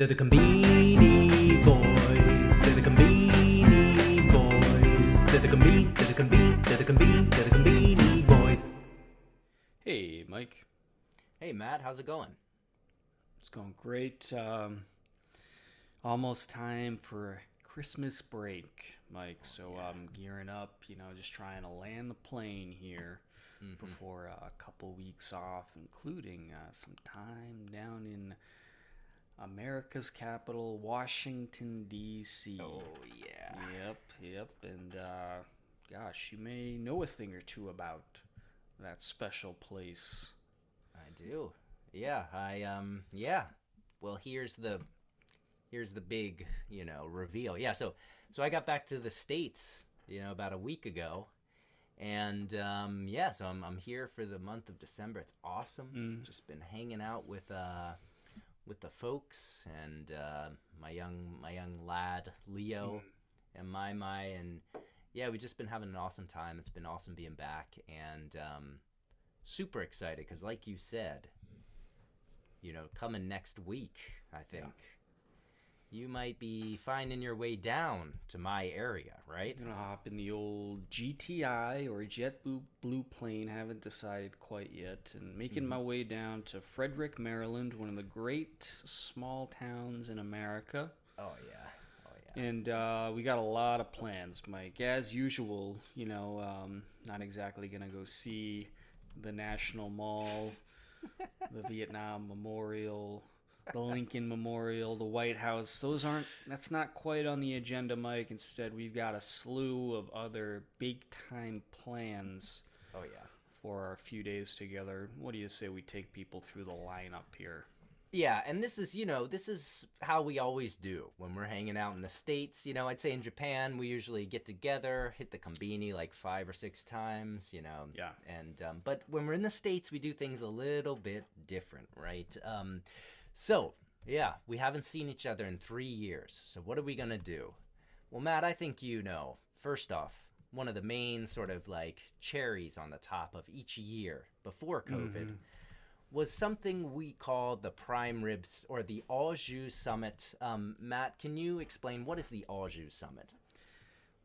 They're the Conbini Boys. They're the Conbini Boys. They're the Conbini Boys. Hey, Mike. Hey, Matt, how's it going? It's going great. Almost time for Christmas break, Mike. So I'm gearing up, just trying to land the plane here before a couple weeks off, including some time down in America's capital, Washington, D.C. Oh, yeah. Yep. And gosh, you may know a thing or two about that special place. I do. Yeah, Well, here's the big, reveal. Yeah, so I got back to the States, about a week ago. And so I'm here for the month of December. It's awesome. Just been hanging out with the folks and my young lad Leo and my, and yeah, we've just been having an awesome time. It's been awesome being back, and super excited because, like you said, coming next week, I think you might be finding your way down to my area, right? I'm gonna hop in the old GTI or JetBlue plane. Haven't decided quite yet, and making my way down to Frederick, Maryland, one of the great small towns in America. Oh yeah. And we got a lot of plans, Mike. As usual, not exactly gonna go see the National Mall, the Vietnam Memorial, the Lincoln Memorial, the White House. That's not quite on the agenda, Mike. Instead, we've got a slew of other big-time plans for our few days together. What do you say we take people through the lineup here? Yeah, and this is how we always do when we're hanging out in the States. I'd say in Japan, we usually get together, hit the Conbini like 5 or 6 times, Yeah. And but when we're in the States, we do things a little bit different, right? So, yeah, we haven't seen each other in 3 years. So what are we going to do? Well, Matt, I think first off, one of the main sort of like cherries on the top of each year before COVID was something we call the prime ribs or the Jus Summit. Matt, can you explain what is the Jus Summit?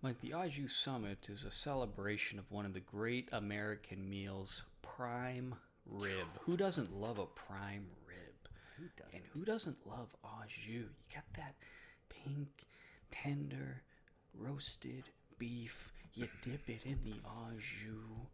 Mike, the Jus Summit is a celebration of one of the great American meals, prime rib. Who doesn't love a prime rib? Who doesn't? And who doesn't love au jus? You got that pink, tender, roasted beef. You dip it in the au jus.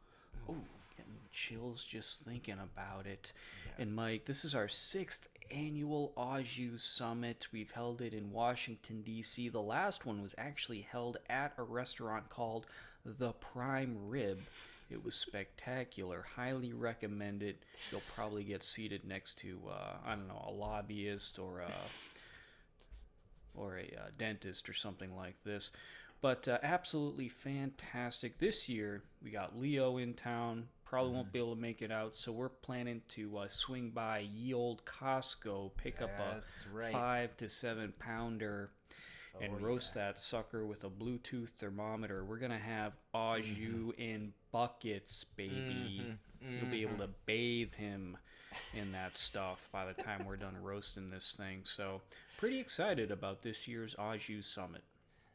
Oh, getting chills just thinking about it. Yeah. And Mike, this is our 6th annual au jus Summit. We've held it in Washington, D.C. The last one was actually held at a restaurant called The Prime Rib. It was spectacular. Highly recommend it. You'll probably get seated next to, a lobbyist or a dentist or something like this. But absolutely fantastic. This year, we got Leo in town. Probably won't be able to make it out, so we're planning to swing by ye old Costco, pick up a 5 to 7 pounder, and roast that sucker with a Bluetooth thermometer. We're going to have au jus in buckets, baby. You'll be able to bathe him in that stuff by the time we're done roasting this thing. So pretty excited about this year's au jus Summit.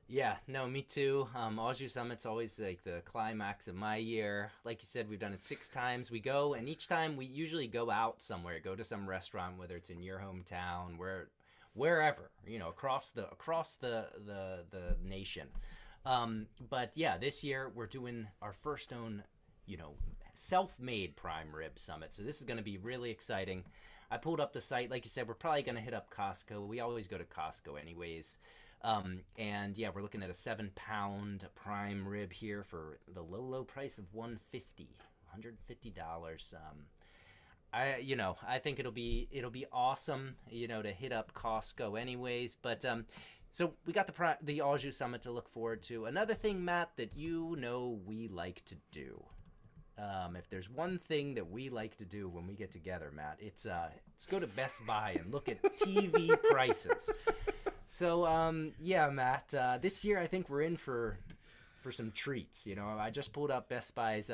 Yeah, no, me too. Au Jus Summit's always like the climax of my year. Like you said, we've done it 6 times. We go, and each time we usually go out somewhere, go to some restaurant, whether it's in your hometown, wherever, across the nation. But yeah, this year we're doing our first own, self-made prime rib summit. So this is going to be really exciting. I pulled up the site. Like you said, we're probably going to hit up Costco. We always go to Costco anyways. And yeah, we're looking at a 7-pound prime rib here for the low price of $150. I think it'll be awesome, to hit up Costco anyways. But so we got the Au Jus Summit to look forward to. Another thing, Matt, that we like to do. If there's one thing that we like to do when we get together, Matt, it's go to Best Buy and look at TV prices. So Matt, this year I think we're in for some treats. I just pulled up Best Buy's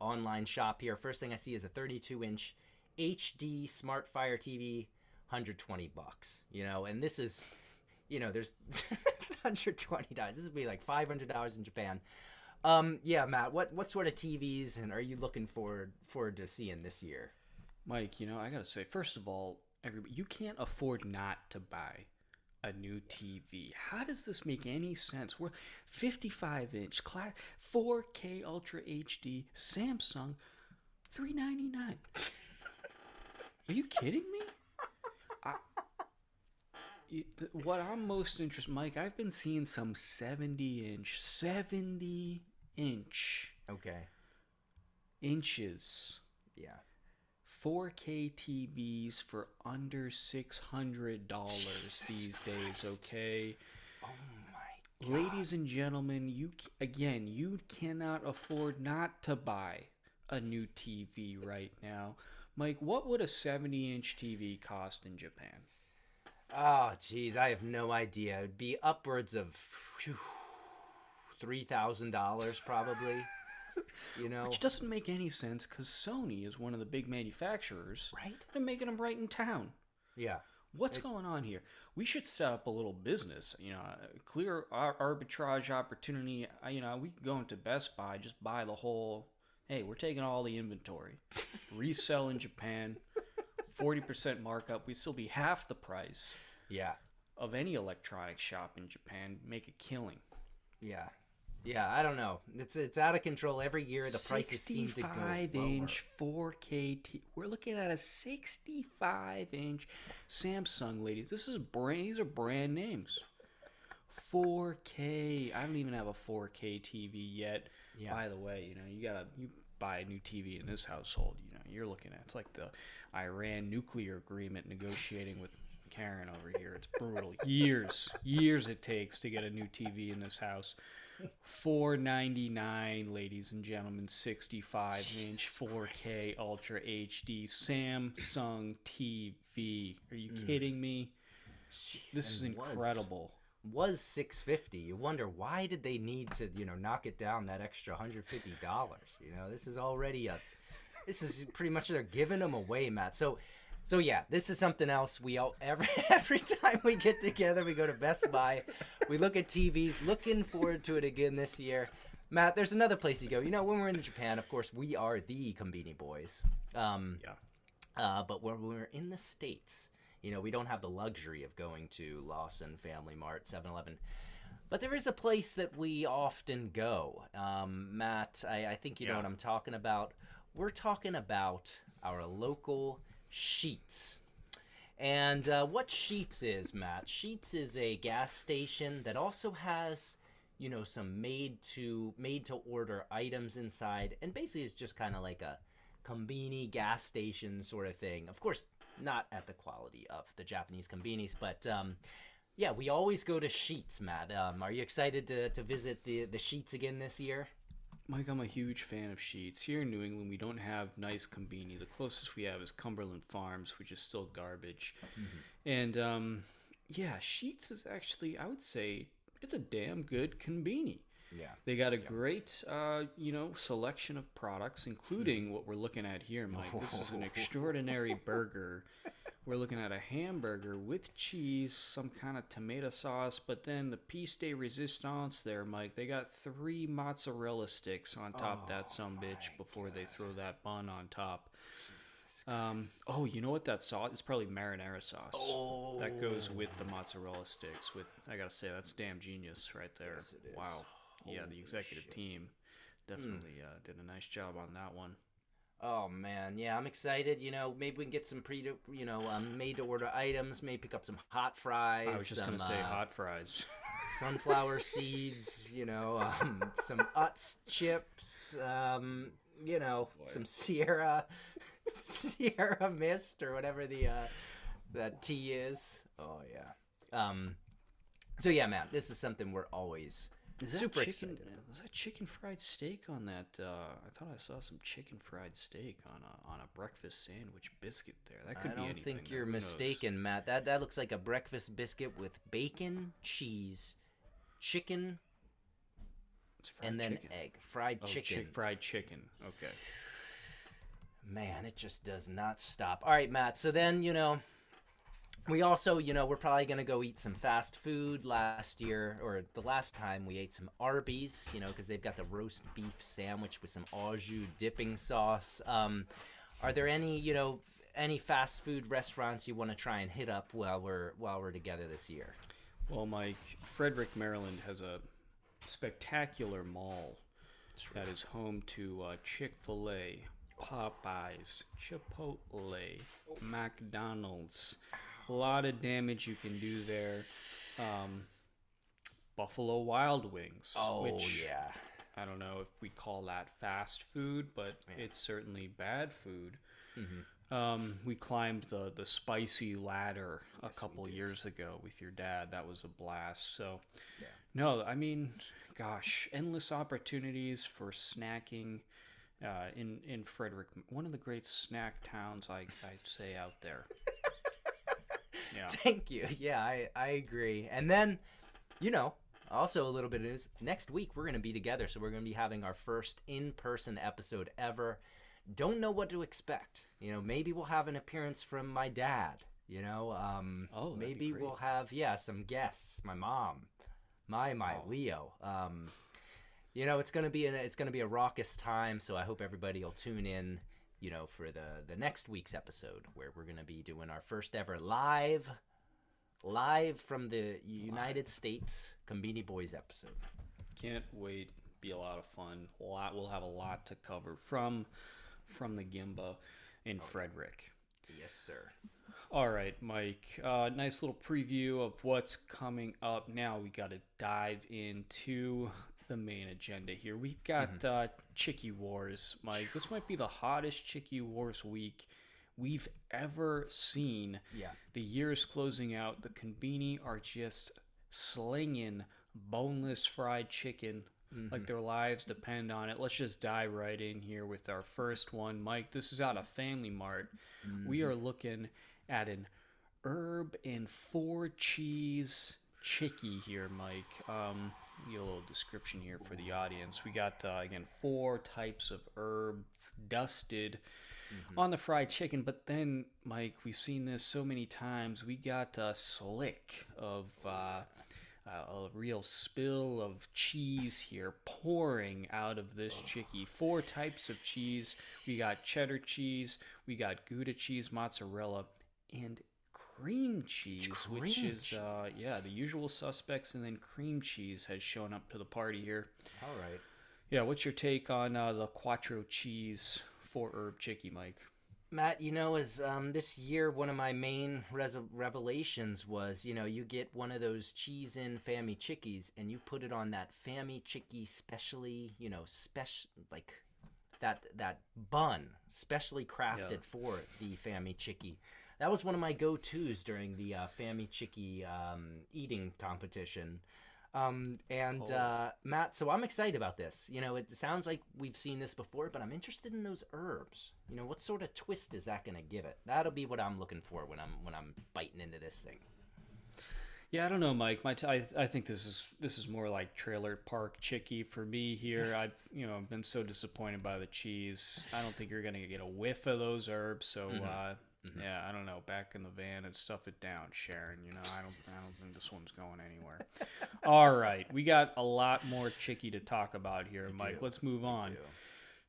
online shop here. First thing I see is a 32-inch HD Smart Fire TV $120, you know, and this is, you know, there's $120. This would be like $500 in Japan. Yeah, Matt, what sort of TVs and are you looking forward to seeing this year? Mike, you know, I gotta say, first of all, everybody, you can't afford not to buy a new TV. How does this make any sense? We're 55-inch, 4K Ultra HD, Samsung, $399. Are you kidding me? What I'm most interested, Mike, I've been seeing some 70-inch, Okay. inches. Yeah. 4K TVs for under $600 these days, okay? Oh my God. Ladies and gentlemen, you cannot afford not to buy a new TV right now. Mike, what would a 70-inch TV cost in Japan? Oh, geez, I have no idea. It'd be upwards of $3,000 probably. You know, Which doesn't make any sense because Sony is one of the big manufacturers. right? They're making them right in town. Yeah. What's going on here? We should set up a little business, you know, clear arbitrage opportunity. You know, we could go into Best Buy, just buy the whole. Hey, we're taking all the inventory, resell in Japan, 40% markup. We'd still be half the price Yeah. of any electronics shop in Japan. Make a killing. Yeah. Yeah, I don't know. It's out of control every year. The prices seem to go lower. 65-inch 4K. We're looking at a 65-inch Samsung, ladies. These are brand names. 4K. I don't even have a 4K TV yet. Yeah. By the way, you know, you buy a new TV in this household, you know, you're looking at, it's like the Iran nuclear agreement negotiating with Karen over here. It's brutal. Years it takes to get a new TV in this house. $499, ladies and gentlemen, 65-inch 4K Ultra HD Samsung TV. Are you kidding me? Jeez, This is and incredible. Was $650. You wonder why did they need to, you know, knock it down that extra $150? You know, this is pretty much they're giving them away, Matt. So yeah, this is something else. We all every time we get together, we go to Best Buy, we look at TVs. Looking forward to it again this year. Matt, there's another place you go. You know, when we're in Japan, of course, we are the Conbini Boys. But when we're in the States, you know, we don't have the luxury of going to Lawson, Family Mart, 7-Eleven. But there is a place that we often go. Matt, I think you know what I'm talking about. We're talking about our local Sheetz. And what Sheetz is, Matt? Sheetz is a gas station that also has, you know, some made to order items inside, and basically it's just kind of like a Conbini gas station sort of thing. Of course, not at the quality of the Japanese Conbinis, but yeah, we always go to Sheetz, Matt. Are you excited to visit the Sheetz again this year? Mike, I'm a huge fan of Sheetz. Here in New England, we don't have nice Conbini. The closest we have is Cumberland Farms, which is still garbage. And yeah, Sheetz is actually, I would say, it's a damn good Conbini. Yeah. They got a great, you know, selection of products, including what we're looking at here, Mike. This is an extraordinary burger. We're looking at a hamburger with cheese, some kind of tomato sauce, but then the piece de resistance there, Mike. They got 3 mozzarella sticks on top of that sumbitch before they throw that bun on top. Oh, you know what that sauce? It's probably marinara sauce. Oh. That goes with the mozzarella sticks. I gotta say, that's damn genius right there. Yes, it is. Wow. Yeah, the Holy executive shit. team definitely did a nice job on that one. Oh man, yeah, I'm excited. You know, maybe we can get some made to order items. Maybe pick up some hot fries. I was just gonna say hot fries. Sunflower seeds. You know, some Utz chips. You know, some Sierra Mist or whatever that tea is. Oh yeah. So yeah, Matt, this is something we're always super excited. Is that chicken fried steak on that? I thought I saw some chicken fried steak on a breakfast sandwich biscuit there. That could be anything. I don't think there. you're Who knows? mistaken, Matt. That looks like a breakfast biscuit with bacon, cheese, chicken, It's fried and then chicken. egg. Fried Oh, chicken. fried chicken. Okay. Man, it just does not stop. All right, Matt. So then, you know, we also, we're probably going to go eat some fast food. Last year, or the last time, we ate some Arby's, because they've got the roast beef sandwich with some au jus dipping sauce. Are there any fast food restaurants you want to try and hit up while we're together this year? Well, Mike, Frederick, Maryland has a spectacular mall that is home to Chick-fil-A, Popeyes, Chipotle, McDonald's. A lot of damage you can do there. Buffalo Wild Wings. Oh, which, yeah. I don't know if we call that fast food, but it's certainly bad food. We climbed the spicy ladder a couple years ago with your dad. That was a blast. So, no, I mean, gosh, endless opportunities for snacking in Frederick. One of the great snack towns, I'd say, out there. Yeah. Thank you. Yeah, I agree. And then, also a little bit of news. Next week, we're going to be together, so we're going to be having our first in-person episode ever. Don't know what to expect. Maybe we'll have an appearance from my dad. Maybe we'll have some guests. My mom, Leo. It's gonna be a raucous time. So I hope everybody will tune in. For the next week's episode, where we're gonna be doing our first ever live from the United States Conbini Boys episode. Can't wait. Be a lot of fun. We'll have a lot to cover from the Gimbal in Frederick. Yes, sir. All right, Mike. Nice little preview of what's coming up. Now we got to dive into the main agenda here. We've got Chickie Wars, Mike. This might be the hottest Chickie Wars week we've ever seen. Yeah. The year is closing out. The Conbini are just slinging boneless fried chicken like their lives depend on it. Let's just dive right in here with our first one. Mike, this is out of Family Mart. We are looking at an herb and 4 cheese Chickie here, Mike. Get a little description here for the audience. We got, again, 4 types of herbs dusted on the fried chicken. But then, Mike, we've seen this so many times. We got a slick of a real spill of cheese here pouring out of this Chickie. 4 types of cheese. We got cheddar cheese, we got Gouda cheese, mozzarella, and cream cheese, which is the usual suspects, and then cream cheese has shown up to the party here. All right. Yeah, what's your take on the quattro cheese 4 herb Chickie, Mike? Matt, as this year, one of my main revelations was, you get one of those cheese-in Fammy Chickies, and you put it on that Fammy Chickie specially, like that bun, specially crafted for the Fammy Chickie. That was one of my go-tos during the Fammy Chickie eating competition. Matt, so I'm excited about this. It sounds like we've seen this before, but I'm interested in those herbs. What sort of twist is that going to give it? That'll be what I'm looking for when I'm biting into this thing. Yeah, I don't know, Mike. I think this is more like trailer park Chickie for me here. I've been so disappointed by the cheese. I don't think you're going to get a whiff of those herbs. So yeah, I don't know. Back in the van and stuff it down, Sharon. I don't think this one's going anywhere. All right, we got a lot more Chickie to talk about here, Mike. Let's move on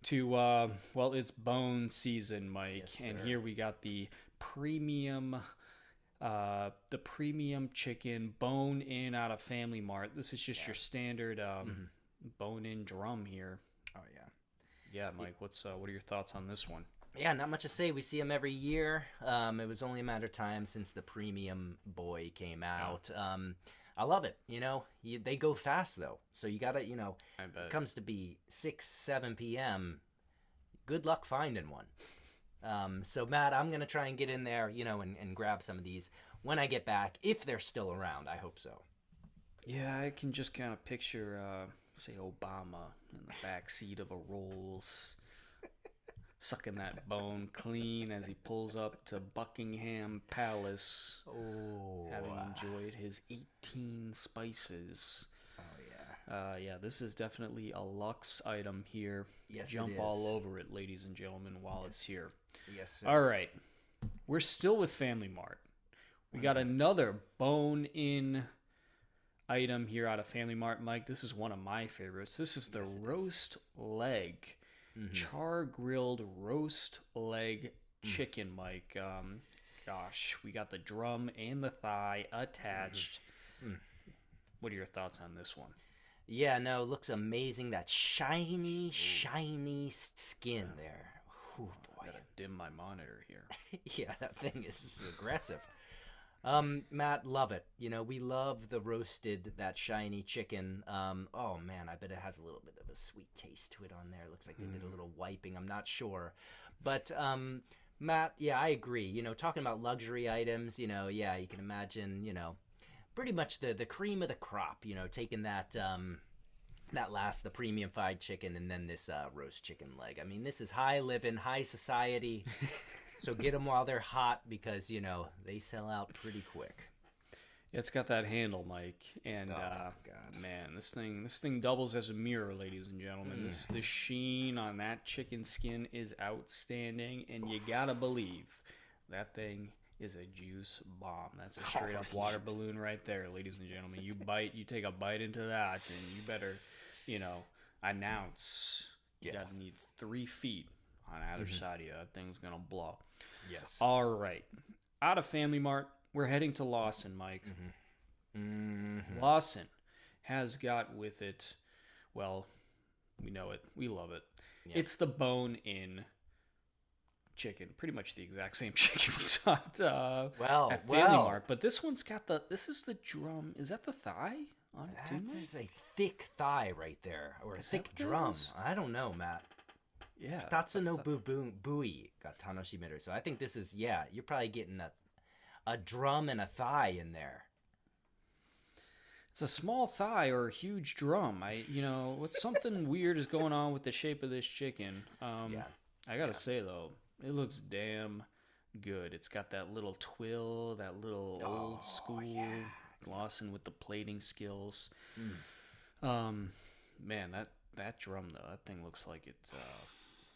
to it's bone season, Mike. Yes, and sir. here we got the premium chicken bone in out of Family Mart. This is just your standard bone in drum here. Oh yeah. Yeah, Mike. What are your thoughts on this one? Yeah, not much to say. We see them every year. It was only a matter of time since the premium boy came out. I love it. They go fast though. So you gotta, I bet. it comes to be 6, 7 p.m. Good luck finding one. So Matt, I'm gonna try and get in there, and grab some of these when I get back, if they're still around. I hope so. Yeah, I can just kind of picture, say, Obama in the back seat of a Rolls, sucking that bone clean as he pulls up to Buckingham Palace, having enjoyed his 18 spices. Oh yeah. Yeah, this is definitely a luxe item here. Yes, Jump it is. all over it, ladies and gentlemen, while it's here. Yes, sir. All right, we're still with Family Mart. We got another bone-in item here out of Family Mart, Mike. This is one of my favorites. This is the roast leg. Char grilled roast leg chicken, Mike. Gosh, we got the drum and the thigh attached. What are your thoughts on this one? Yeah, no, it looks amazing. That shiny skin there. Oh, boy. I gotta dim my monitor here. Yeah, that thing is aggressive. Matt, love it. You know, we love the roasted, that shiny chicken. Oh, man, I bet it has a little bit of a sweet taste to it on there. It looks like they did a little wiping. I'm not sure. But, Matt, yeah, I agree. You know, talking about luxury items, you know, yeah, you can imagine, you know, pretty much the cream of the crop, you know, taking that the premium fried chicken and then this roast chicken leg. I mean, this is high living, high society. So get them while they're hot because, you know, they sell out pretty quick. It's got that handle, Mike, and God. man, this thing doubles as a mirror, ladies and gentlemen. This sheen on that chicken skin is outstanding, and you gotta believe that thing is a juice bomb. That's a straight up water balloon right there, ladies and gentlemen. You take a bite into that, and you better, you know, announce. You gotta need 3 feet on either side of you. That thing's gonna blow. Yes. All right, out of Family Mart, we're heading to Lawson, Mike. Lawson has got with it, well, we know it, we love it. Yeah. It's the bone-in chicken, pretty much the exact same chicken we saw at Family Mart. But this one's got this is the drum. Is that the thigh on it too? That is a thick thigh right there, or a thick drum. I don't know, Matt. Yeah. Tatsu no bui got tanoshimeru. So I think this is, yeah, you're probably getting a drum and a thigh in there. It's a small thigh or a huge drum. What's something weird is going on with the shape of this chicken. I gotta say though, it looks damn good. It's got that little twill, that little old school Lawson with the plating skills. Man, that drum though, that thing looks like it's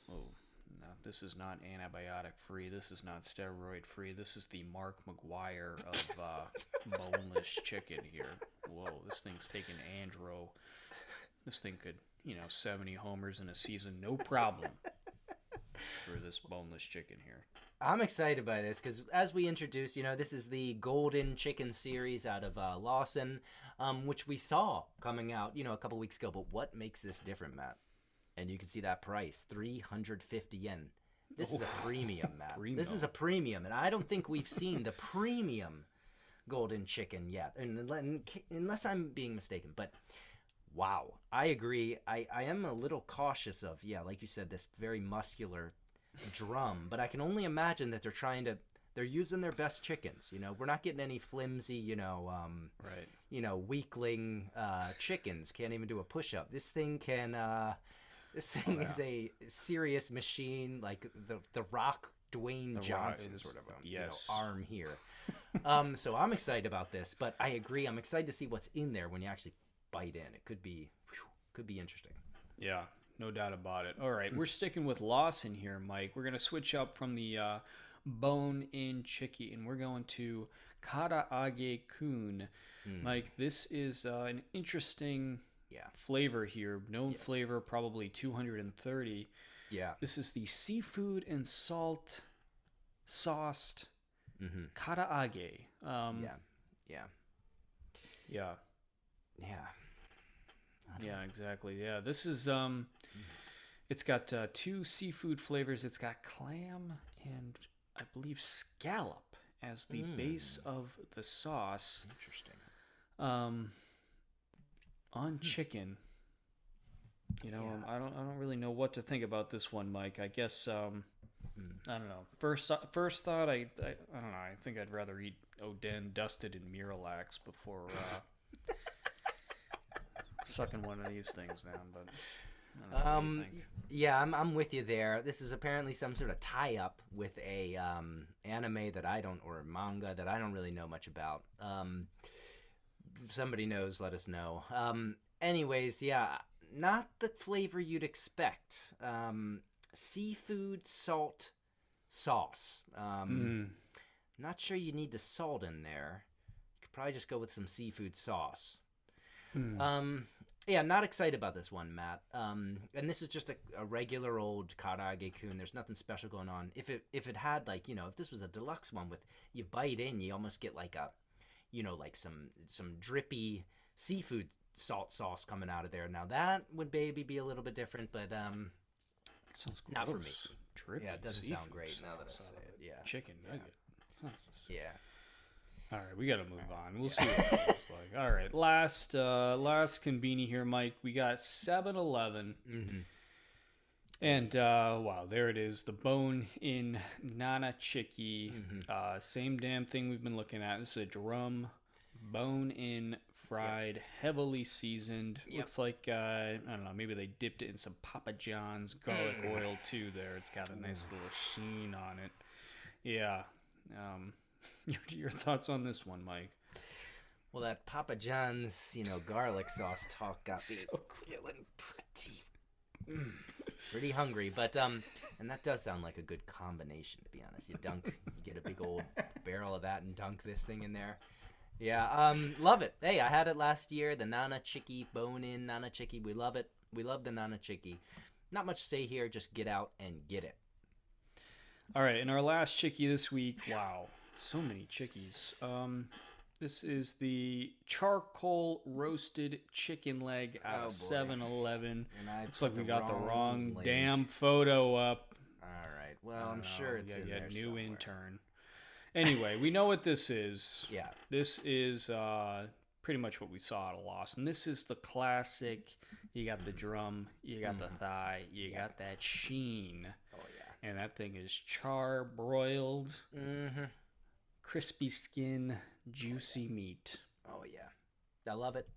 no, this is not antibiotic free. This is not steroid free. This is the Mark McGuire of boneless chicken here. Whoa, this thing's taking andro. This thing could, 70 homers in a season, no problem, for this boneless chicken here. I'm excited by this because as we introduced, this is the Golden Chicken series out of Lawson, which we saw coming out, a couple weeks ago. But what makes this different, Matt? And you can see that price, 350 yen. This is a premium, Matt. This is a premium, and I don't think we've seen the premium golden chicken yet, unless I'm being mistaken. But wow, I agree. I am a little cautious of, like you said, this very muscular drum. But I can only imagine that they're using their best chickens. We're not getting any flimsy, weakling chickens. Can't even do a push-up. This thing can. This thing is a serious machine, like the Rock Dwayne Johnson sort of arm here. So I'm excited about this, but I agree. I'm excited to see what's in there when you actually bite in. It could be interesting. Yeah, no doubt about it. All right, we're sticking with Lawson here, Mike. We're going to switch up from the bone-in Chiki, and we're going to Karage Coon. Mike, this is an interesting... flavor here. Known flavor, probably 230. Yeah. This is the seafood and salt sauced karaage. Yeah, exactly. Yeah, this is it's got 2 seafood flavors. It's got clam and I believe scallop as the base of the sauce. Interesting. On chicken, I don't really know what to think about this one, Mike. I guess I don't know. First thought, I don't know. I think I'd rather eat Oden dusted in Miralax before sucking one of these things down. But I don't know, what do you think? Yeah, I'm with you there. This is apparently some sort of tie-up with a anime or manga that I don't really know much about. If somebody knows, let us know. Anyways, not the flavor you'd expect. Seafood salt sauce. Not sure you need the salt in there. You could probably just go with some seafood sauce. Yeah, not excited about this one, Matt. And this is just a regular old Karage Coon. There's nothing special going on. If it had like, if this was a deluxe one with you bite in, you almost get like a, like some drippy seafood salt sauce coming out of there. Now that would maybe be a little bit different, but Sounds not for me. Drippy Yeah, it doesn't sound seafood great now that I sauce say out of it. Yeah. Chicken nugget. Yeah. All right, we got to move on. We'll see what it looks like. All right, last Conbini here, Mike. We got 7-Eleven. Mm-hmm. And, wow, there it is. The bone-in Nana Chiki. Same damn thing we've been looking at. This is a drum, bone-in, fried, heavily seasoned. Looks like, I don't know, maybe they dipped it in some Papa John's garlic oil, too, there. It's got a nice little sheen on it. Yeah. Your thoughts on this one, Mike? Well, that Papa John's, garlic sauce talk got me feeling pretty hungry. But and that does sound like a good combination, to be honest. You get a big old barrel of that and dunk this thing in there. Yeah, love it. Hey, I had it last year. The Nana Chiki, bone-in Nana Chiki. We love it. We love the Nana Chiki. Not much to say here. Just get out and get it. All right, and our last Chiki this week. Wow. So many chickies. This is the charcoal roasted chicken leg out of 7-Eleven. Looks like we got the wrong damn photo up. All right. Well, I'm sure it's in there new somewhere. intern. Anyway, we know what this is. Yeah. This is pretty much what we saw at a loss. And this is the classic. You got the drum, you got the thigh, you got that sheen. Oh, yeah. And that thing is char broiled. Crispy skin, juicy meat. Oh, yeah. I love it.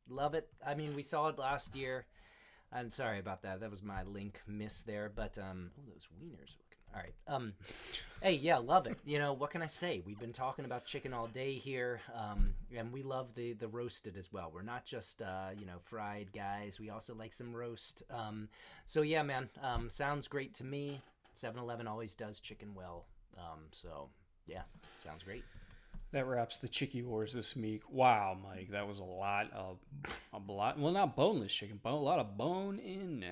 Love it. I mean, we saw it last year. I'm sorry about that. That was my link miss there. But, those wieners. All right. Hey, yeah, love it. What can I say? We've been talking about chicken all day here. And we love the roasted as well. We're not just, fried guys. We also like some roast. So, yeah, man, sounds great to me. 7-Eleven always does chicken well. So... yeah, sounds great. That wraps the Chickie Wars this week. Wow, Mike, that was a lot. Well, not boneless chicken, but a lot of bone-in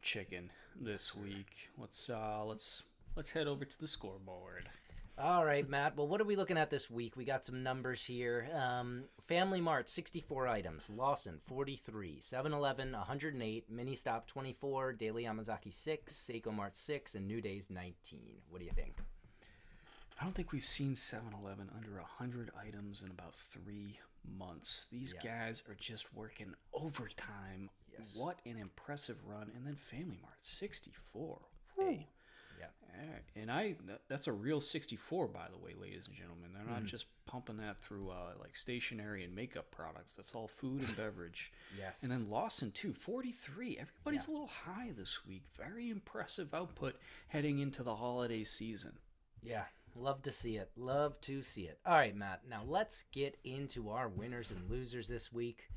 chicken this week. Let's head over to the scoreboard. All right, Matt. Well, what are we looking at this week? We got some numbers here. Family Mart, 64 items. Lawson, 43. 7-Eleven, 108. Mini Stop, 24. Daily Yamazaki, 6. Seiko Mart, 6. And New Days, 19. What do you think? I don't think we've seen 7-Eleven under 100 items in about 3 months. These guys are just working overtime. Yes. What an impressive run. And then Family Mart, 64. Hey. Yeah. And that's a real 64, by the way, ladies and gentlemen. They're not just pumping that through like stationery and makeup products. That's all food and beverage. Yes. And then Lawson, too, 43. Everybody's a little high this week. Very impressive output heading into the holiday season. Yeah. Love to see it. Love to see it. All right, Matt. Now let's get into our winners and losers this week.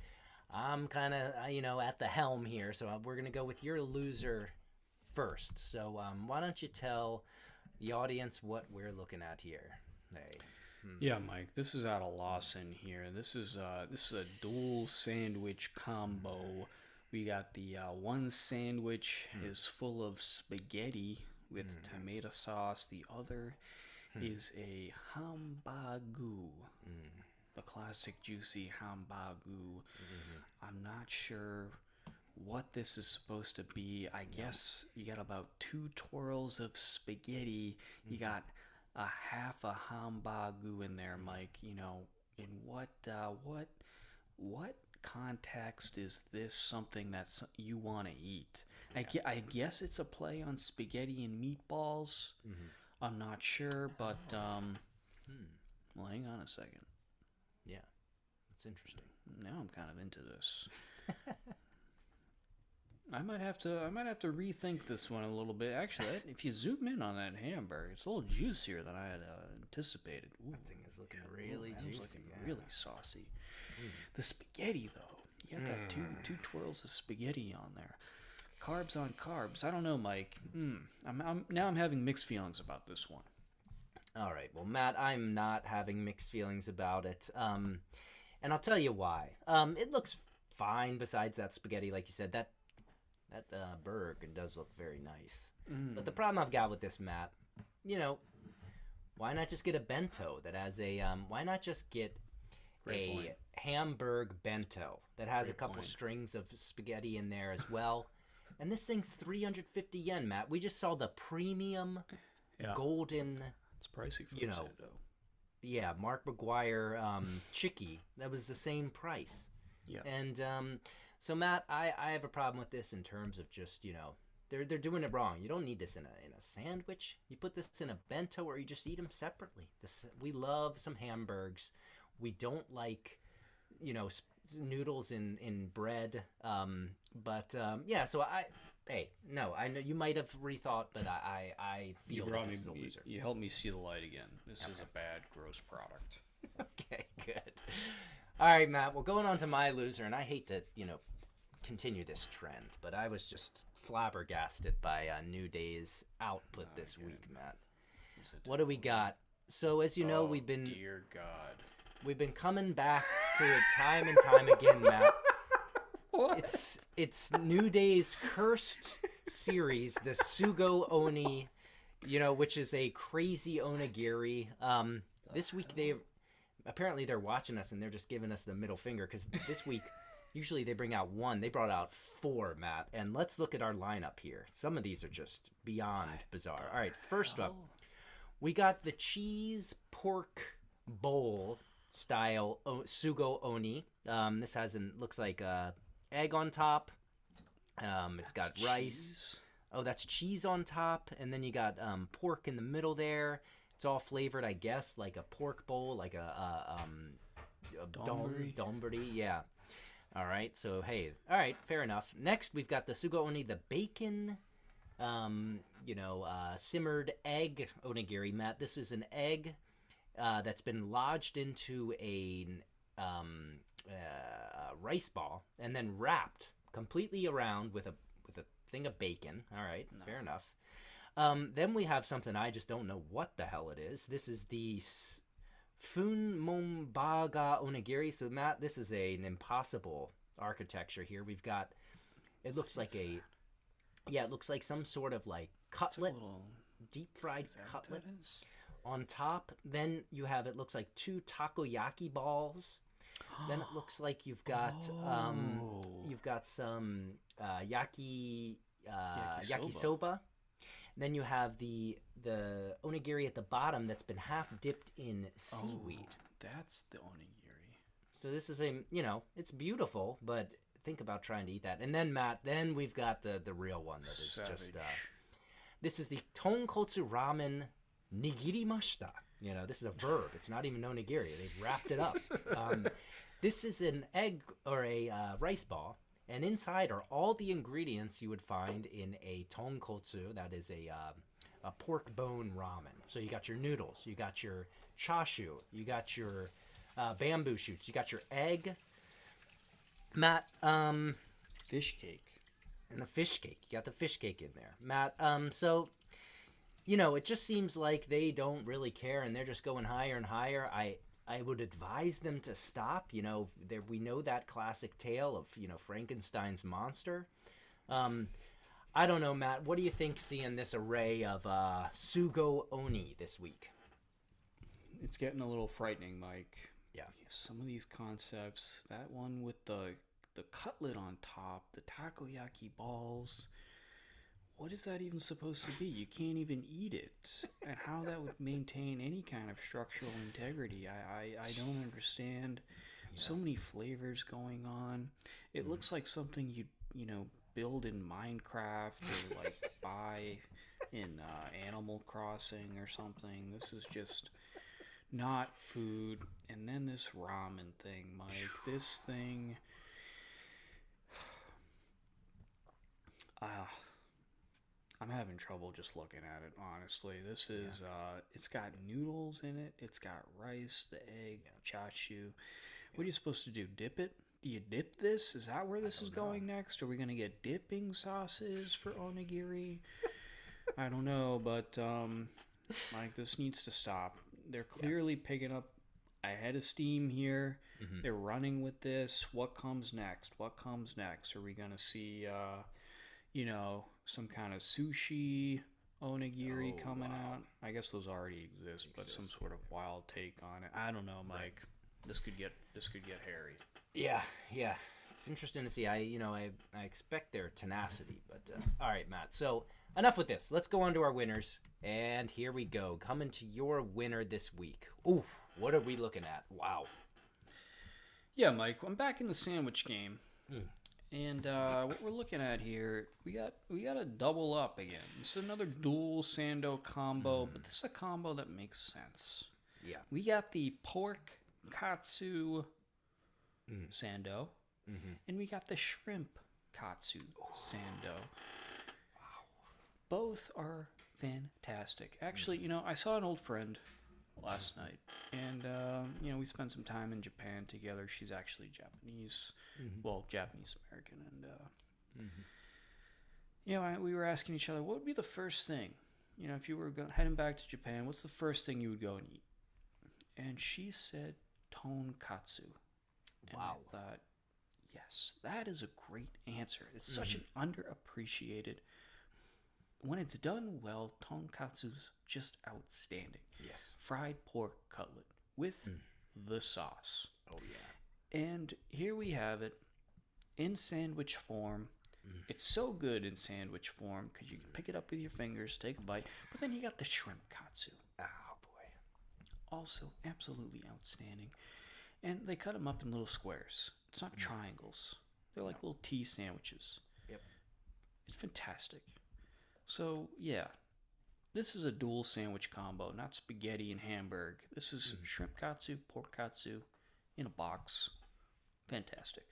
I'm kind of, at the helm here, so we're going to go with your loser first. So why don't you tell the audience what we're looking at here? Hey. Yeah, Mike. This is out of Lawson here. This is a dual sandwich combo. We got the one sandwich is full of spaghetti with tomato sauce. The other is a hambagu, the classic juicy hambagu. I'm not sure what this is supposed to be. I guess you got about 2 twirls of spaghetti. You got a half a hambagu in there, Mike. In what context is this something that you want to eat? I guess it's a play on spaghetti and meatballs. I'm not sure, but well, hang on a second. Yeah, that's interesting. Now I'm kind of into this. I might have to rethink this one a little bit. Actually, if you zoom in on that hamburger, it's a little juicier than I had anticipated. Ooh, that thing is looking really juicy. Looking really saucy. The spaghetti, though, you got that two twirls of spaghetti on there. Carbs on carbs. I don't know, Mike. I'm having mixed feelings about this one. All right. Well, Matt, I'm not having mixed feelings about it. And I'll tell you why. It looks fine. Besides that spaghetti, like you said, that burger does look very nice. But the problem I've got with this, Matt, why not just get a bento that has a? Why not just get Great a point. Hamburg bento that has a Great couple point. strings of spaghetti in there as well? And this thing's 350 yen, Matt. We just saw the premium Yeah. golden. It's pricey for You this know, though. Yeah, Mark McGuire Chickie. That was the same price. Yeah. And so, Matt, I have a problem with this in terms of just, they're doing it wrong. You don't need this in a sandwich. You put this in a bento or you just eat them separately. We love some hamburgers. We don't like, noodles in bread. So I know you might have rethought, but I feel that this is a loser. You helped me see the light again. This is a bad, gross product. Okay, good. All right, Matt. Well, going on to my loser, and I hate to, continue this trend, but I was just flabbergasted by New Day's output this week, Matt. What do we got? So, as you know, we've been Dear God. coming back to it time and time again, Matt. What? It's New Day's cursed series, the Sugo Oni, which is a crazy onigiri. This week they're watching us and they're just giving us the middle finger because this week usually they bring out one. They brought out 4, Matt. And let's look at our lineup here. Some of these are just beyond bizarre. All right, first up, we got the cheese pork bowl style Sugo Oni. This looks like egg on top. It's got rice. Cheese. Oh, that's cheese on top, and then you got pork in the middle there. It's all flavored, I guess, like a pork bowl, like a donburi. Yeah. All right. So all right, fair enough. Next, we've got the Sugo Oni, the bacon, simmered egg onigiri. Matt, this is an egg that's been lodged into a rice ball and then wrapped completely around with a thing of bacon. All right, fair enough. Then we have something I just don't know what the hell it is. This is the Funmombaga onigiri. So Matt, this is an impossible architecture here. We've got it looks like it looks like some sort of like cutlet, deep fried cutlet on top. Then you have it looks like 2 takoyaki balls. Then it looks like you've got some yakisoba. Then you have the onigiri at the bottom that's been half dipped in seaweed. Oh, that's the onigiri. So this is it's beautiful, but think about trying to eat that. And then Matt, we've got the real one that is just this is the tonkotsu ramen nigirimashita. This is a verb. It's not even onigiri. They've wrapped it up. This is an egg or a rice ball, and inside are all the ingredients you would find in a tonkotsu. That is a pork bone ramen. So you got your noodles, you got your chashu, you got your bamboo shoots, you got your egg. Matt, Fish cake. and the fish cake. You got the fish cake in there, Matt. So it just seems like they don't really care, and they're just going higher and higher. I would advise them to stop. We know that classic tale of Frankenstein's monster. I don't know, Matt. What do you think seeing this array of Sugo Oni this week? It's getting a little frightening, Mike. Yeah. Some of these concepts, that one with the cutlet on top, the takoyaki balls. What is that even supposed to be? You can't even eat it. And how that would maintain any kind of structural integrity, I don't understand. Yeah. So many flavors going on. It looks like something you build in Minecraft or like buy in Animal Crossing or something. This is just not food. And then this ramen thing, Mike. This thing... I'm having trouble just looking at it, honestly. This is, it's got noodles in it. It's got rice, the egg, chachu. What are you supposed to do? Dip it? Do you dip this? Is that where this is going next? Are we going to get dipping sauces for onigiri? I don't know, but Mike, this needs to stop. They're clearly picking up a head of steam here. Mhm. They're running with this. What comes next? What comes next? Are we going to see, some kind of sushi onigiri coming out? I guess those already exist, but some sort of wild take on it. I don't know, Mike. This could get hairy. Yeah. It's interesting to see. I expect their tenacity, but all right, Matt. So enough with this. Let's go on to our winners, and here we go. Coming to your winner this week. Ooh, what are we looking at? Wow. Yeah, Mike. I'm back in the sandwich game, and what we're looking at here, we got a double up again. This is another dual sando combo, but this is a combo that makes sense. Yeah. We got the pork katsu sando. And we got the shrimp katsu sando. Wow. Both are fantastic. Actually, I saw an old friend last night, and we spent some time in Japan together. She's actually Japanese, Japanese American, and we were asking each other, what would be the first thing, if you were heading back to Japan, what's the first thing you would go and eat? And she said tonkatsu. And Wow. I thought, yes, that is a great answer. It's such an underappreciated. When it's done well, tonkatsu's just outstanding. Yes. Fried pork cutlet with the sauce. Oh yeah. And here we have it in sandwich form. It's so good in sandwich form because you can pick it up with your fingers, take a bite. But then you got the shrimp katsu. Oh boy. Also absolutely outstanding. And they cut them up in little squares. It's not triangles. They're like little tea sandwiches. Yep. It's fantastic. So, yeah. This is a dual sandwich combo, not spaghetti and hamburg. This is shrimp katsu, pork katsu in a box. Fantastic.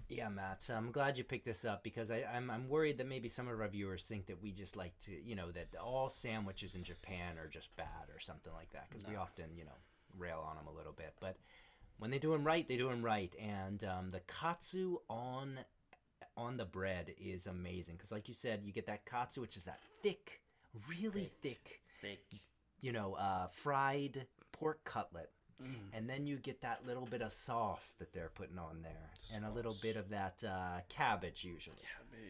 Yeah, Matt. I'm glad you picked this up because I'm worried that maybe some of our viewers think that we just like to, that all sandwiches in Japan are just bad or something like that because we often, rail on them a little bit. But when they do them right, they do them right. And the katsu on the bread is amazing because, like you said, you get that katsu, which is that thick, really thick, fried pork cutlet. And then you get that little bit of sauce that they're putting on there. And a little bit of that cabbage usually.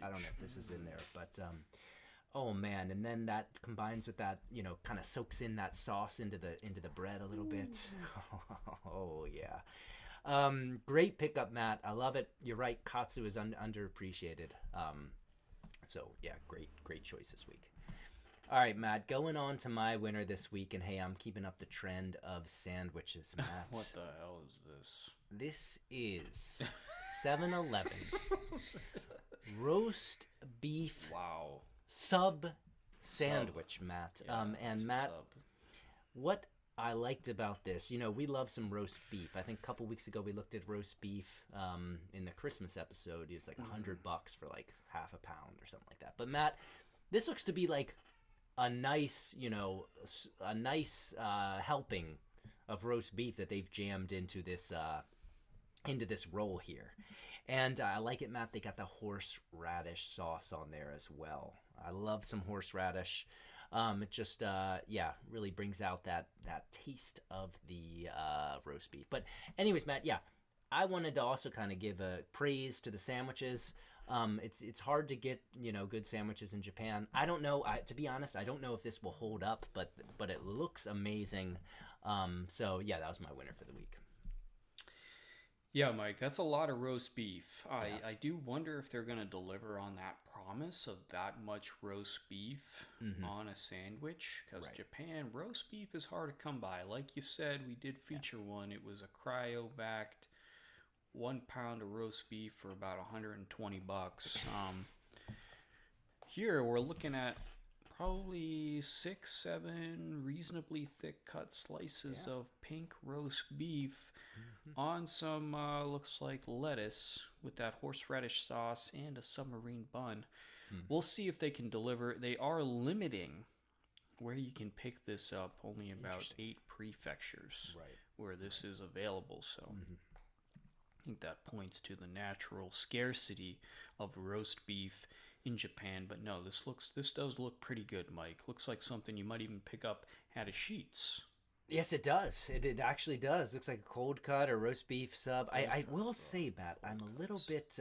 I don't know if this is in there, but oh man, and then that combines with that, kind of soaks in that sauce into the bread a little bit. Oh yeah. Great pickup, Matt. I love it. You're right. Katsu is underappreciated. So yeah, great choice this week. All right, Matt, going on to my winner this week, and hey, I'm keeping up the trend of sandwiches, Matt. What the hell is this? This is 7-Eleven's roast beef sub sandwich, Matt. And Matt, what I liked about this, we love some roast beef. I think a couple weeks ago we looked at roast beef in the Christmas episode. It was like $100 for like half a pound or something like that. But Matt, this looks to be like a nice, helping of roast beef that they've jammed into this roll here. And I like it, Matt. They got the horseradish sauce on there as well. I love some horseradish. It just, really brings out that taste of the roast beef. But anyways, Matt, I wanted to also kind of give a praise to the sandwiches. It's hard to get, good sandwiches in Japan. I don't know. To be honest, I don't know if this will hold up, but it looks amazing. So yeah, that was my winner for the week. Yeah, Mike, that's a lot of roast beef. I do wonder if they're going to deliver on that promise of that much roast beef on a sandwich. Because Japan, roast beef is hard to come by. Like you said, we did feature one. It was a cryovac 1 pound of roast beef for about $120. Here we're looking at probably 6-7 reasonably thick cut slices of pink roast beef on some looks like lettuce with that horseradish sauce and a submarine bun. We'll see if they can deliver. They are limiting where you can pick this up, only about 8 prefectures where this is available. So I think that points to the natural scarcity of roast beef in Japan, but no, this does look pretty good, Mike. Looks like something you might even pick up at a Sheetz. Yes, it does. It actually does. Looks like a cold cut or roast beef sub. I will say, Matt, I'm a little bit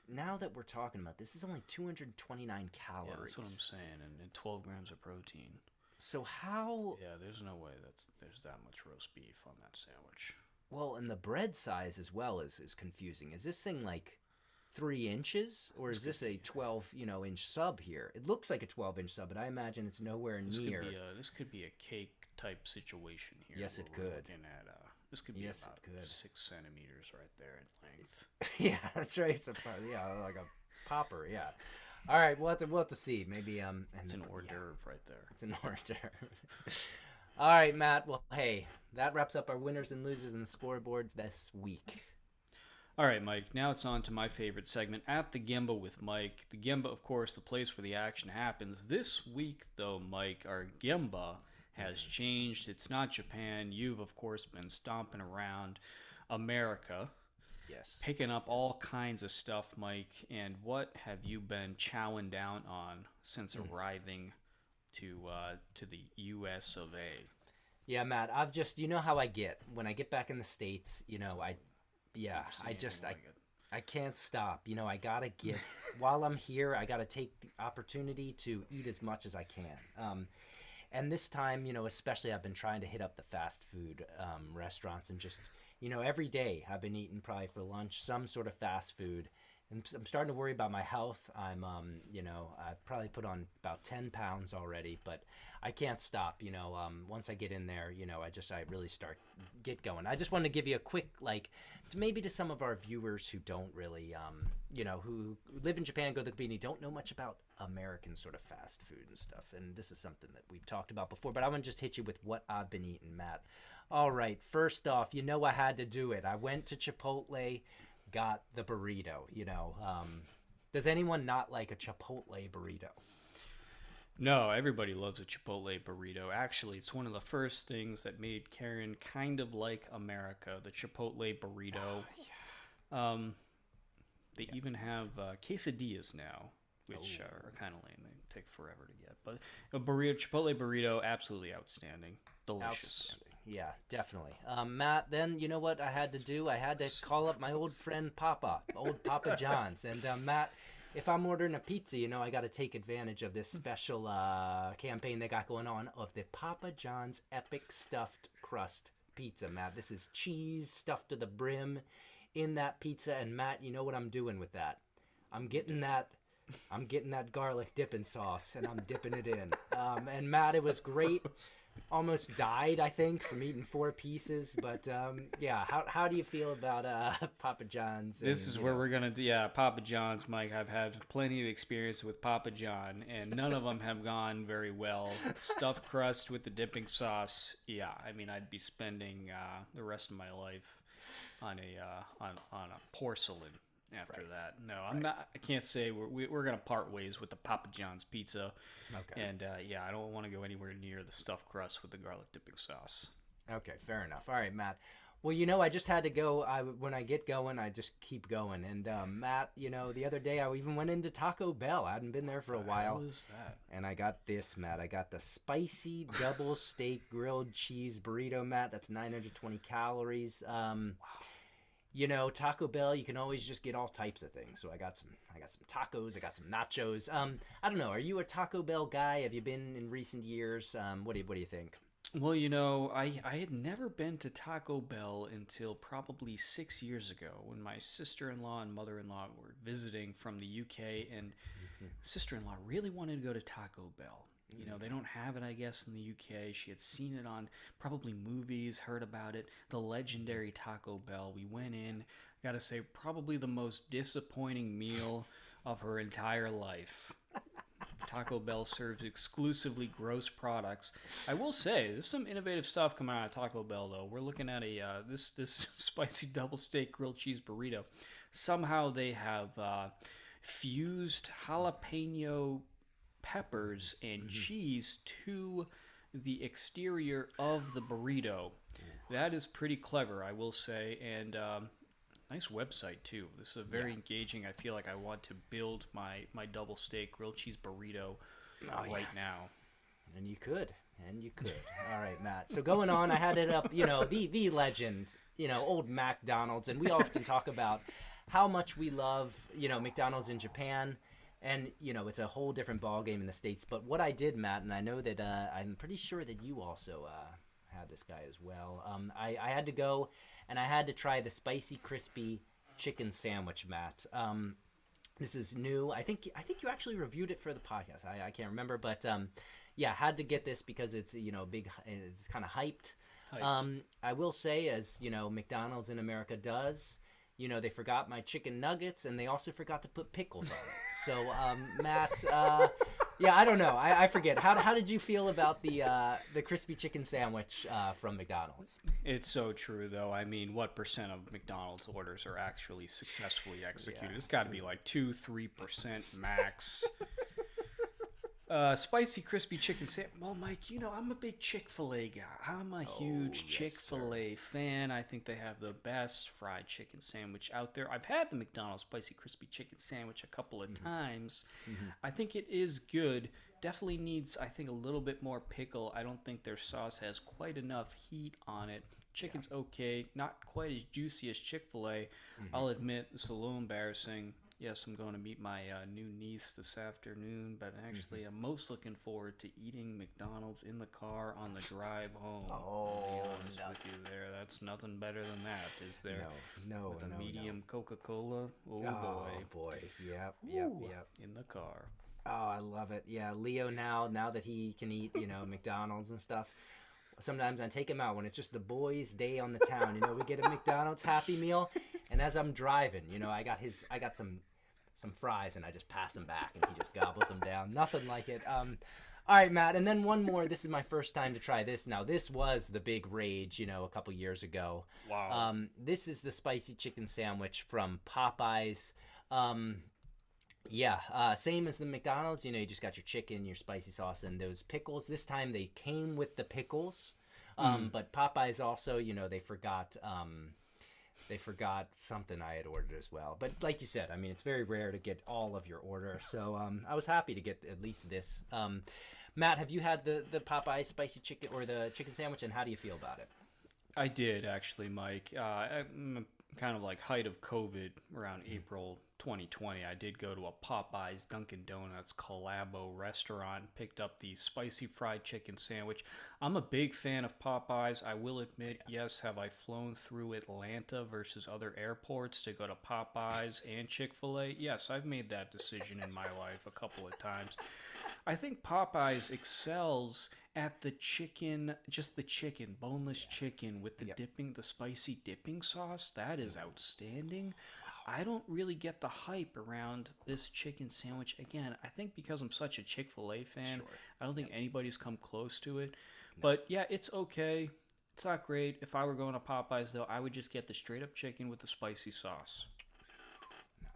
now that we're talking about this is only 229 calories. Yeah, that's what I'm saying, and 12 grams of protein. So how? Yeah, there's no way there's that much roast beef on that sandwich. Well, and the bread size as well is confusing. Is this thing like 3 inches, or is this a 12 inch sub here? It looks like a 12-inch sub, but I imagine it's nowhere near. This could be a cake type situation here. Yes, it We're could. looking at this could be Yes, about it could. 6 centimeters right there in length. Yeah, that's right. It's like a popper. Yeah. All right, we'll have to see. Maybe It's an hors d'oeuvre right there. It's an hors d'oeuvre. All right, Matt. Well, hey, that wraps up our winners and losers in the scoreboard this week. All right, Mike, now it's on to my favorite segment, At the Gimbal with Mike. The Gimbal, of course, the place where the action happens. This week, though, Mike, our Gimbal has changed. It's not Japan. You've, of course, been stomping around America, Yes. picking up all kinds of stuff, Mike. And what have you been chowing down on since arriving to the U.S. of A.? Yeah, Matt, I've just, you know how I get. When I get back in the States, I can't stop. I gotta get, while I'm here, I gotta take the opportunity to eat as much as I can. And this time, especially I've been trying to hit up the fast food restaurants and just, every day I've been eating probably for lunch some sort of fast food. And I'm starting to worry about my health. I've probably put on about 10 pounds already, but I can't stop. Once I get in there, I really get going. I just wanted to give you a quick, maybe to some of our viewers who don't really, who live in Japan, go to the Conbini, don't know much about American sort of fast food and stuff. And this is something that we've talked about before, but I want to just hit you with what I've been eating, Matt. All right, first off, I had to do it. I went to Chipotle, got the burrito. Does anyone not like a Chipotle burrito? No, everybody loves a Chipotle burrito. Actually, it's one of the first things that made Karen kind of like America, the Chipotle burrito. They even have quesadillas now, which are kind of lame. They take forever to get. But a Chipotle burrito, absolutely outstanding. Delicious. Outstanding. Yeah, definitely. Matt, then you know what I had to do? I had to call up my old friend Papa John's. And Matt, if I'm ordering a pizza, I got to take advantage of this special campaign they got going on of the Papa John's Epic Stuffed Crust Pizza, Matt. This is cheese stuffed to the brim in that pizza. And Matt, you know what I'm doing with that? I'm getting that garlic dipping sauce, and I'm dipping it in. And Matt, it was great. Almost died, I think, from eating 4 pieces. But yeah, how do you feel about Papa John's? This is where we're gonna do. Yeah, Papa John's, Mike. I've had plenty of experience with Papa John, and none of them have gone very well. Stuffed crust with the dipping sauce. Yeah, I mean, I'd be spending the rest of my life on a porcelain. After that, no, I'm not. I can't say we're gonna part ways with the Papa John's pizza. Okay. And I don't want to go anywhere near the stuffed crust with the garlic dipping sauce. Okay, fair enough. All right, Matt. Well, I just had to go. When I get going, I just keep going. And Matt, the other day I even went into Taco Bell. I hadn't been there for a while. What is that? And I got this, Matt. I got the spicy double steak grilled cheese burrito, Matt. That's 920 calories. Wow. Taco Bell, you can always just get all types of things. So I got some tacos, I got some nachos. I don't know. Are you a Taco Bell guy? Have you been in recent years? What do you think? Well, I had never been to Taco Bell until probably 6 years ago when my sister-in-law and mother-in-law were visiting from the UK, and sister-in-law really wanted to go to Taco Bell. They don't have it, I guess, in the UK. She had seen it on probably movies, heard about it. The legendary Taco Bell. We went in, got to say, probably the most disappointing meal of her entire life. Taco Bell serves exclusively gross products. I will say, there's some innovative stuff coming out of Taco Bell, though. We're looking at this spicy double steak grilled cheese burrito. Somehow they have fused jalapeno peppers and cheese to the exterior of the burrito. That is pretty clever, I will say. And Nice website too. This is a very engaging. I feel like I want to build my double steak grilled cheese burrito right now. And you could. All right, Matt. So going on, I had it up, the legend, old McDonald's. And we often talk about how much we love, McDonald's in Japan. And, it's a whole different ballgame in the States. But what I did, Matt, and I know that I'm pretty sure that you also had this guy as well. I had to go and I had to try the spicy crispy chicken sandwich, Matt. This is new. I think you actually reviewed it for the podcast. I can't remember, but had to get this because it's big. It's kind of hyped. I will say, as McDonald's in America does. They forgot my chicken nuggets, and they also forgot to put pickles on it. So, Matt, I don't know. I forget. How did you feel about the crispy chicken sandwich from McDonald's? It's so true, though. I mean, what percent of McDonald's orders are actually successfully executed? It's got to be like 2-3% max. Spicy crispy chicken sandwich. Well, Mike, I'm a big Chick-fil-A guy. I'm a huge Chick-fil-A fan. I think they have the best fried chicken sandwich out there. I've had the McDonald's spicy crispy chicken sandwich a couple of times. I think it is good. Definitely needs, I think, a little bit more pickle. I don't think their sauce has quite enough heat on it. Chicken's okay. Not quite as juicy as Chick-fil-A. I'll admit, it's a little embarrassing. Yes, I'm going to meet my new niece this afternoon, but actually I'm most looking forward to eating McDonald's in the car on the drive home. Oh, I'll be honest with you there. That's nothing better than that, is there? No. With a medium Coca-Cola. Oh, boy. Yep. In the car. Oh, I love it. Yeah, Leo now that he can eat, McDonald's and stuff. Sometimes I take him out when it's just the boys' day on the town. We get a McDonald's Happy Meal, and as I'm driving, I got some fries, and I just pass them back, and he just gobbles them down. Nothing like it. All right, Matt, and then one more. This is my first time to try this. Now, this was the big rage, a couple years ago. Wow. This is the spicy chicken sandwich from Popeyes. Same as the McDonald's. You just got your chicken, your spicy sauce, and those pickles. This time they came with the pickles, but Popeyes also, they forgot. They forgot something I had ordered as well. But like you said, I mean, it's very rare to get all of your order. So I was happy to get at least this. Matt, have you had the Popeyes spicy chicken or the chicken sandwich, and how do you feel about it? I did, actually, Mike. Kind of like height of COVID around April 2020, I did go to a Popeyes Dunkin' Donuts collabo restaurant, picked up the spicy fried chicken sandwich. I'm a big fan of Popeyes. I will admit, yes, have I flown through Atlanta versus other airports to go to Popeyes and Chick-fil-A? Yes, I've made that decision in my life a couple of times. I think Popeyes excels at the chicken, just the chicken, boneless chicken with the the spicy dipping sauce. That is outstanding. I don't really get the hype around this chicken sandwich. Again, I think because I'm such a Chick-fil-A fan, I don't think anybody's come close to it. No. But yeah, it's okay. It's not great. If I were going to Popeyes, though, I would just get the straight-up chicken with the spicy sauce.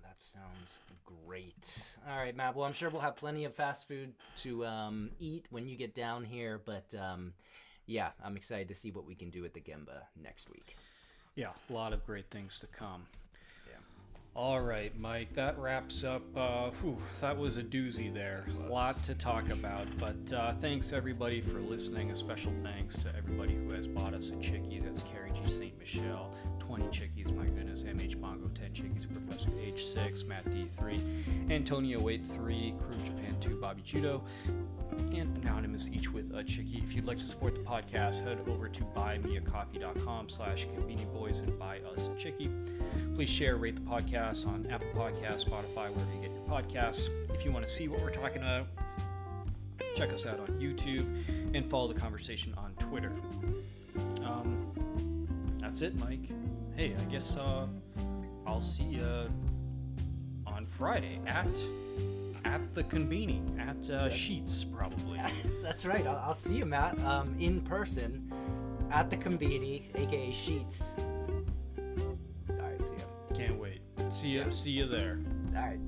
That sounds great. All right, Matt. Well, I'm sure we'll have plenty of fast food to eat when you get down here. But, I'm excited to see what we can do at the Gimbal next week. Yeah, a lot of great things to come. All right, Mike, that wraps up. That was a doozy there. A lot to talk about, but thanks everybody for listening. A special thanks to everybody who has bought us a Chickie. That's Karage St. Michelle, 20 Chickies, my goodness. MH Bongo, 10 Chickies, Professor H6, Matt D3, Antonio 83, Crew Japan 2, Bobby Judo, and Anonymous, each with a Chickie. If you'd like to support the podcast, head over to buymeacoffee.com/Conbini Boys and buy us a Chickie. Please share, rate the podcast on Apple Podcasts, Spotify, wherever you get your podcasts. If you want to see what we're talking about, check us out on YouTube and follow the conversation on Twitter. That's it, Mike. Hey, I guess I'll see you on Friday at the Conbini at Sheetz, probably. That's right. I'll see you, Matt, in person at the Conbini, aka Sheetz. All right, see ya. Can't wait. See you there. All right.